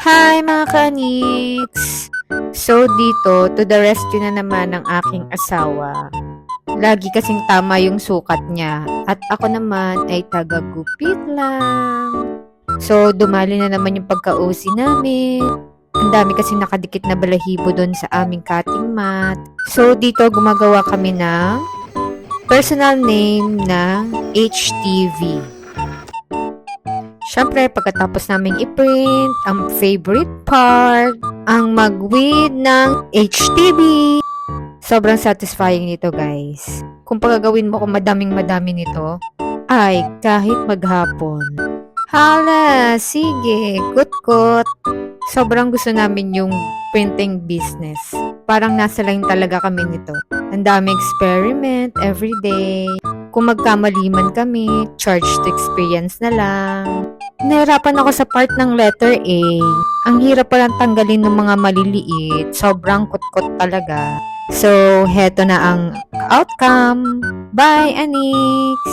Hi mga kaniks! So dito, to the rescue na naman ng aking asawa. Lagi kasing tama yung sukat niya at ako naman ay taga-gupit lang. So dumali na naman yung pagka-OC namin. Ang dami kasing nakadikit na balahibo doon sa aming cutting mat. So dito gumagawa kami ng personal name ng HTV. Siyempre, pagkatapos namin i-print, ang favorite part, ang mag-weed ng HTV. Sobrang satisfying nito, guys. Kung pagagawin mo kung madaming-madami nito, ay kahit maghapon. Hala, sige, gut-gut. Sobrang gusto namin yung printing business. Parang nasa line talaga kami nito. Ang dami experiment everyday. Kung magkamali man kami, charge to experience na lang. Nahirapan ako sa part ng letter A. Ang hirap palang tanggalin ng mga maliliit. Sobrang kutkot talaga. So, heto na ang outcome. Bye, Anix!